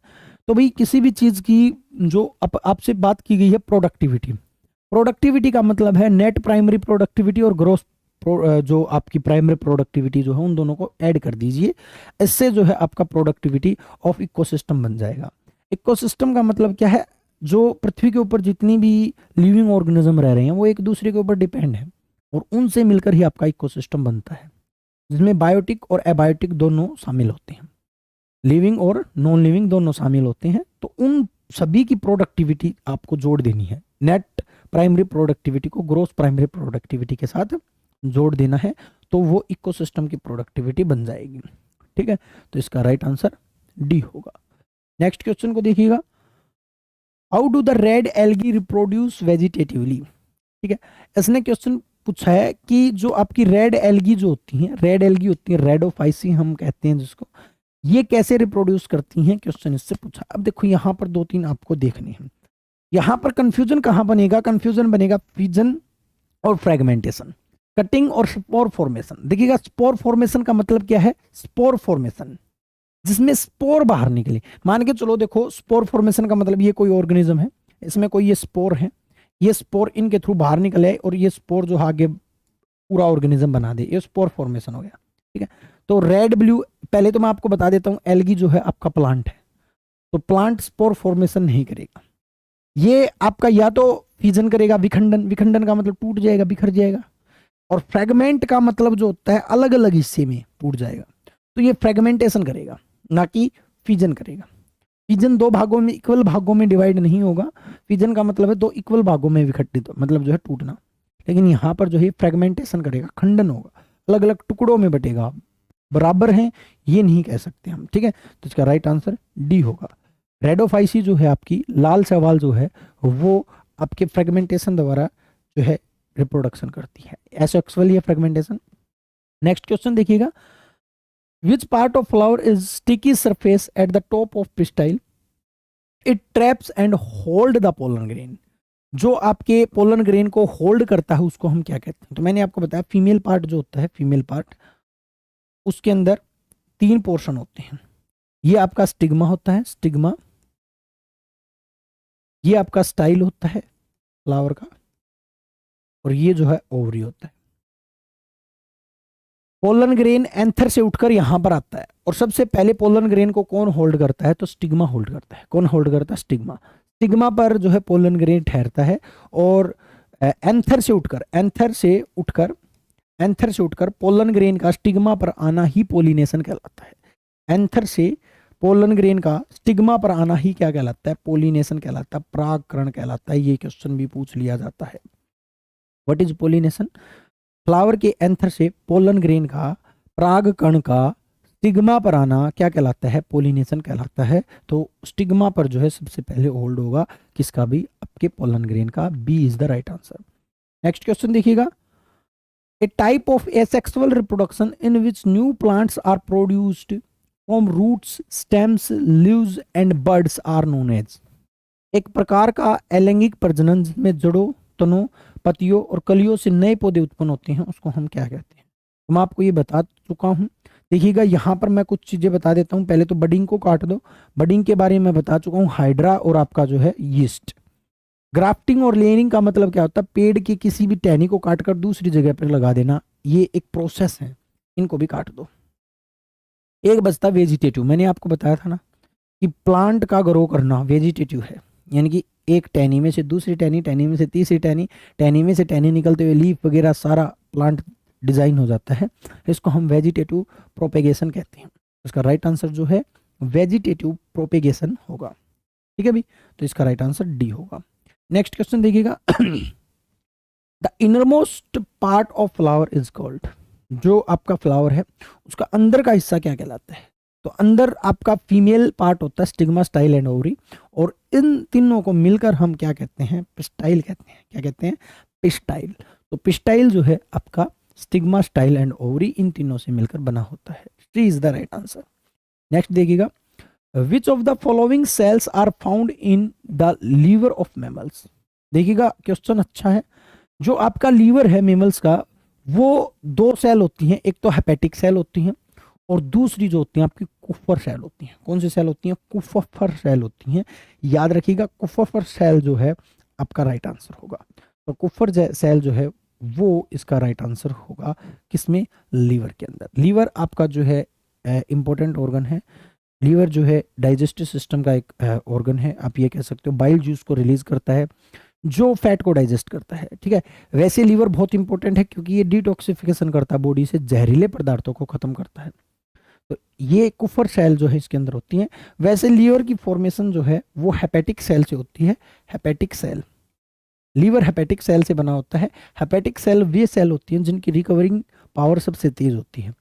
तो भाई किसी भी चीज की जो आपसे बात की गई है प्रोडक्टिविटी, प्रोडक्टिविटी का मतलब है नेट प्राइमरी प्रोडक्टिविटी और ग्रोस जो आपकी प्राइमरी प्रोडक्टिविटी जो है उन दोनों को ऐड कर दीजिए। इससे जो है आपका प्रोडक्टिविटी ऑफ इकोसिस्टम बन जाएगा। इकोसिस्टम का मतलब क्या है? जो पृथ्वी के ऊपर जितनी भी लिविंग ऑर्गेनिज्म रह रहे हैं वो एक दूसरे के ऊपर डिपेंड है और उनसे मिलकर ही आपका इकोसिस्टम बनता है, जिसमें बायोटिक और एबायोटिक दोनों शामिल होते हैं, लिविंग और नॉन लिविंग दोनों शामिल होते हैं। तो उन सभी की प्रोडक्टिविटी आपको जोड़ देनी है। नेट प्राइमरी प्रोडक्टिविटी को ग्रोस प्राइमरी प्रोडक्टिविटी के साथ जोड़ देना है, तो वो इकोसिस्टम की प्रोडक्टिविटी बन जाएगी। ठीक है, तो इसका राइट आंसर डी होगा। नेक्स्ट क्वेश्चन को देखिएगा, how do the red algae reproduce vegetatively. ठीक है, इसने क्वेश्चन पूछा है कि जो आपकी रेड एल्गी जो होती हैं, रेड एल्गी होती है, रेडोफाइसी हम कहते हैं जिसको, ये कैसे रिप्रोड्यूस करती हैं, क्वेश्चन इससे पूछा। अब देखो यहाँ पर दो तीन आपको देखने हैं। यहाँ पर कंफ्यूजन कहाँ बनेगा? कंफ्यूजन बनेगा फिजन और फ्रेगमेंटेशन, कटिंग और स्पोर फॉर्मेशन। देखिएगा, स्पोर फॉर्मेशन का मतलब क्या है? स्पोर फॉर्मेशन जिसमें स्पोर बाहर निकले। मान के चलो, देखो स्पोर फॉर्मेशन का मतलब ये कोई ऑर्गेनिज्म है, इसमें कोई ये स्पोर है, ये स्पोर इनके थ्रू बाहर निकले और ये स्पोर जो आगे पूरा ऑर्गेनिज्म बना दे, ये स्पोर फॉर्मेशन हो गया। ठीक है, तो रेड ब्लू, पहले तो मैं आपको बता देता हूं, एल्गी जो है आपका प्लांट है, तो प्लांट स्पोर फॉर्मेशन नहीं करेगा। ये आपका या तो फिजन करेगा, विखंडन, विखंडन का मतलब टूट जाएगा, बिखर जाएगा, और फ्रेगमेंट का मतलब जो होता है अलग अलग हिस्से में टूट जाएगा, तो ये फ्रेगमेंटेशन करेगा, ना कि फिजन करेगा। फिजन दो भागों में, इक्वल भागों में डिवाइड नहीं होगा। फिजन का मतलब है दो इक्वल भागों में विघटित, मतलब जो है टूटना। लेकिन यहाँ पर जो है फ्रेगमेंटेशन करेगा, खंडन होगा, अलग अलग टुकड़ों में बटेगा, बराबर हैं ये नहीं कह सकते हम। ठीक है, तो इसका राइट आंसर डी होगा। रेडोफाइसी जो है आपकी लाल शैवाल जो है वो आपके फ्रेगमेंटेशन द्वारा जो है रिप्रोडक्शन करती है, एसेक्सुअल ये फ्रेगमेंटेशन। नेक्स्ट क्वेश्चन देखिएगा, which part of flower is sticky surface at the top of pistil, it traps and hold the pollen grain। जो आपके पोलन ग्रेन को होल्ड करता है उसको हम क्या कहते हैं? तो मैंने आपको बताया फीमेल पार्ट जो होता है, फीमेल पार्ट, उसके अंदर तीन पोर्शन होते हैं। ये आपका स्टिग्मा होता है, स्टिग्मा, ये आपका स्टाइल होता है फ्लावर का, और ये जो है ओवरी होता है। पोलन ग्रेन एंथर से उठकर यहां पर आता है, और सबसे पहले पोलन ग्रेन को कौन होल्ड करता है? तो स्टिग्मा होल्ड करता है। कौन होल्ड करता है? स्टिग्मा। स्टिग्मा पर जो है पोलन ग्रेन ठहरता है, और एंथर से उठकर पोलन ग्रेन का स्टिग्मा पर आना ही पोलिनेशन कहलाता है। एंथर से पोलन ग्रेन का स्टिग्मा पर आना ही क्या कहलाता है? पोलिनेशन कहलाता है, परागकरण कहलाता है। ये क्वेश्चन भी पूछ लिया जाता है। What is pollination? फ्लावर के एंथर से पोलन ग्रेन का पराग कण का स्टिग्मा पर आना क्या कहलाता है? पोलिनेशन कहलाता है। तो स्टिग्मा पर जो है सबसे पहले होल्ड होगा किसका भी? आपके पोलन ग्रेन का। B is the right answer. Next question देखिएगा, a type of asexual reproduction in which new plants are produced from roots, stems, leaves and buds are known as. एक प्रकार का अलैंगिक प्रजनन जिसमें जड़ों, तनों, पत्तियों और कलियों से नए पौधे उत्पन्न होते हैं उसको हम क्या कहते हैं? तो मैं आपको ये बता चुका हूं। देखिएगा, यहाँ पर मैं कुछ चीजें बता देता हूं। पहले तो बडिंग को काट दो, बडिंग के बारे में बता चुका हूं, हाइड्रा और आपका जो है यीस्ट। ग्राफ्टिंग और लेयरिंग का मतलब क्या होता है? पेड़ की किसी भी टहनी को काटकर दूसरी जगह पर लगा देना, ये एक प्रोसेस है, इनको भी काट दो। एक बचता वेजिटेटिव, मैंने आपको बताया था ना कि प्लांट का ग्रो करना वेजिटेटिव है, यानी कि एक टहनी में से दूसरी टहनी, टहनी में से तीसरी टहनी, टहनी में से टहनी निकलते हुए लीफ वगैरह सारा प्लांट डिजाइन हो जाता है। इसको हम वेजिटेटिव प्रोपेगेशन कहते हैं। इसका राइट आंसर जो है वेजिटेटिव प्रोपेगेशन होगा। ठीक है भी, तो इसका राइट आंसर डी होगा। नेक्स्ट क्वेश्चन देखिएगा, the innermost part of flower is called. जो आपका फ्लावर है उसका अंदर का हिस्सा क्या कहलाता है? तो अंदर आपका फीमेल पार्ट होता है स्टिग्मा, स्टाइल एंड ओवरी, और इन तीनों को मिलकर हम क्या कहते हैं? पिस्टाइल कहते हैं। क्या कहते हैं? पिस्टाइल। तो पिस्टाइल जो है आपका स्टिग्मा, स्टाइल एंड ओवरी, इन तीनों से मिलकर बना होता है। D is the right answer. Next देखिएगा, which of the following cells are found in the liver of mammals. देखिएगा, क्वेश्चन अच्छा है। जो आपका लीवर है मेमल्स का, वो दो सेल होती हैं, एक तो हेपेटिक सेल होती हैं और दूसरी जो होती हैं आपकी कुफर सेल होती हैं। कौन सी सेल होती हैं? कुफर सेल होती हैं। याद रखिएगा, कुफर सेल जो है आपका राइट आंसर होगा। तो कुफर सेल जो है वो इसका राइट आंसर होगा किसमें, लीवर के अंदर। लीवर आपका जो है इंपॉर्टेंट ऑर्गन है। लीवर जो है डाइजेस्टिव सिस्टम का एक ऑर्गन है, आप ये कह सकते हो। बाइल जूस को रिलीज करता है जो फैट को डाइजेस्ट करता है, ठीक है। वैसे लीवर बहुत इंपॉर्टेंट है क्योंकि ये डिटॉक्सिफिकेशन करता है, बॉडी से जहरीले पदार्थों को खत्म करता है। तो ये कुफर सेल जो है इसके अंदर होती है। वैसे लीवर की फॉर्मेशन जो है वो हेपेटिक सेल से होती है। Hepatic cell, liver hepatic cell से बना होता है। हेपेटिक सेल वे सेल होती हैं जिनकी रिकवरिंग पावर सबसे तेज होती है,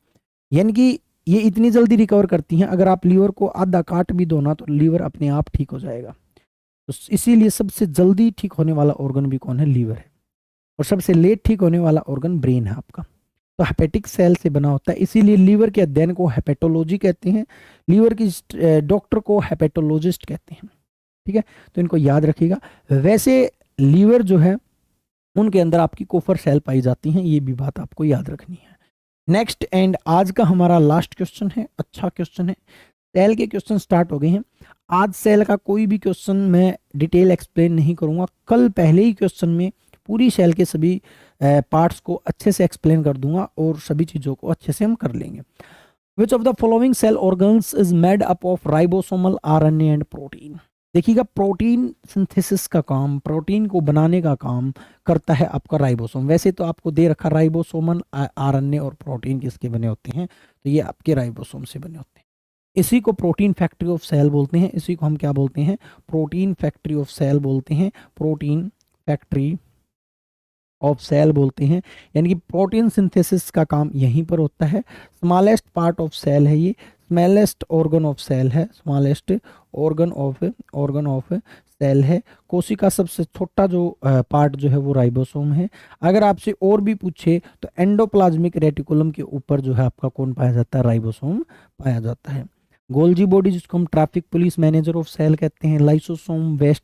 यानी कि ये इतनी जल्दी रिकवर करती हैं, अगर आप लीवर को आधा काट भी दो ना तो लीवर अपने आप ठीक हो जाएगा। तो इसीलिए सबसे जल्दी ठीक होने वाला ऑर्गन भी कौन है, लीवर है। और सबसे लेट ठीक होने वाला ऑर्गन ब्रेन है आपका। तो हेपेटिक सेल से बना होता है, इसीलिए लीवर के अध्ययन को हेपेटोलॉजी कहते हैं। लीवर की डॉक्टर को हेपेटोलॉजिस्ट कहते हैं, ठीक है। तो इनको याद रखिएगा। वैसे लीवर जो है उनके अंदर आपकी कोफर सेल पाई जाती हैं, ये भी बात आपको याद रखनी है। नेक्स्ट एंड आज का हमारा लास्ट क्वेश्चन है, अच्छा क्वेश्चन है। सेल के क्वेश्चन स्टार्ट हो गए हैं। आज सेल का कोई भी क्वेश्चन मैं डिटेल एक्सप्लेन नहीं करूंगा, कल पहले ही क्वेश्चन में पूरी सेल के सभी पार्ट्स को अच्छे से एक्सप्लेन कर दूंगा और सभी चीज़ों को अच्छे से हम कर लेंगे। Which of the following cell organs is made up of ribosomal RNA and protein. देखिएगा, प्रोटीन सिंथेसिस का काम, प्रोटीन को बनाने का काम करता है आपका राइबोसोम। वैसे तो आपको दे रखा राइबोसोमल आरएनए और प्रोटीन किसके बने होते हैं, तो ये आपके राइबोसोम से बने होते हैं। इसी को प्रोटीन फैक्ट्री ऑफ सेल बोलते हैं। इसी को हम क्या बोलते हैं, प्रोटीन फैक्ट्री ऑफ सेल बोलते हैं। प्रोटीन फैक्ट्री ऑफ सेल बोलते हैं, यानी कि प्रोटीन सिंथेसिस का काम यहीं पर होता है। स्मॉलेस्ट पार्ट ऑफ सेल है ये, स्मॉलेस्ट ऑर्गन ऑफ सेल है, स्मॉलेस्ट ऑर्गन ऑफ सेल है। कोशिका सबसे छोटा जो पार्ट जो है वो राइबोसोम है। अगर आपसे और भी पूछे तो एंडोप्लाज्मिक रेटिकुलम के ऊपर जो है आपका कौन पाया जाता है, राइबोसोम पाया जाता है। गोल्जी बॉडी जिसको हम traffic police manager of cell कहते हैं, lysosome, waste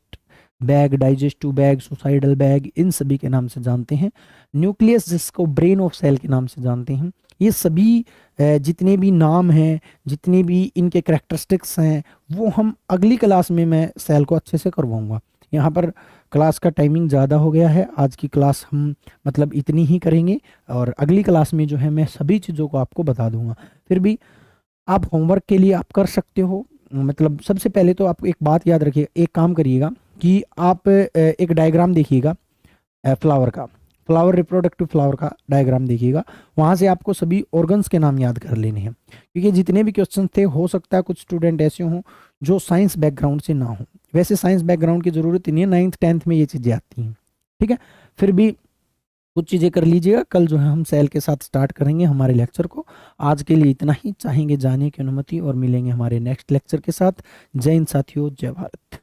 bag, digestive bag, suicidal bag, इन सभी के नाम से जानते हैं। न्यूक्लियस जिसको ब्रेन ऑफ सेल के नाम से जानते हैं। ये सभी जितने भी नाम हैं, जितने भी इनके कैरेक्टरिस्टिक्स हैं, वो हम अगली क्लास में मैं सेल को अच्छे से करवाऊंगा। यहाँ पर क्लास का टाइमिंग ज़्यादा हो गया है, आज की क्लास हम मतलब इतनी ही करेंगे और अगली क्लास में जो है मैं सभी चीज़ों को आपको बता दूंगा। फिर भी आप होमवर्क के लिए आप कर सकते हो। मतलब सबसे पहले तो आप एक बात याद रखिए, एक काम करिएगा कि आप एक डायग्राम देखिएगा फ्लावर का, फ्लावर रिप्रोडक्टिव फ्लावर का डायग्राम देखिएगा। वहाँ से आपको सभी ऑर्गन्स के नाम याद कर लेने हैं, क्योंकि जितने भी क्वेश्चन थे हो सकता है कुछ स्टूडेंट ऐसे हों जो साइंस बैकग्राउंड से ना हो। वैसे साइंस बैकग्राउंड की ज़रूरत नहीं है, 9th 10th में ये चीज़ें आती हैं, ठीक है। फिर भी कुछ चीज़ें कर लीजिएगा। कल जो है हम सेल के साथ स्टार्ट करेंगे हमारे लेक्चर को। आज के लिए इतना ही, चाहेंगे जाने की अनुमति और मिलेंगे हमारे नेक्स्ट लेक्चर के साथ। जय हिंद साथियों, जय भारत।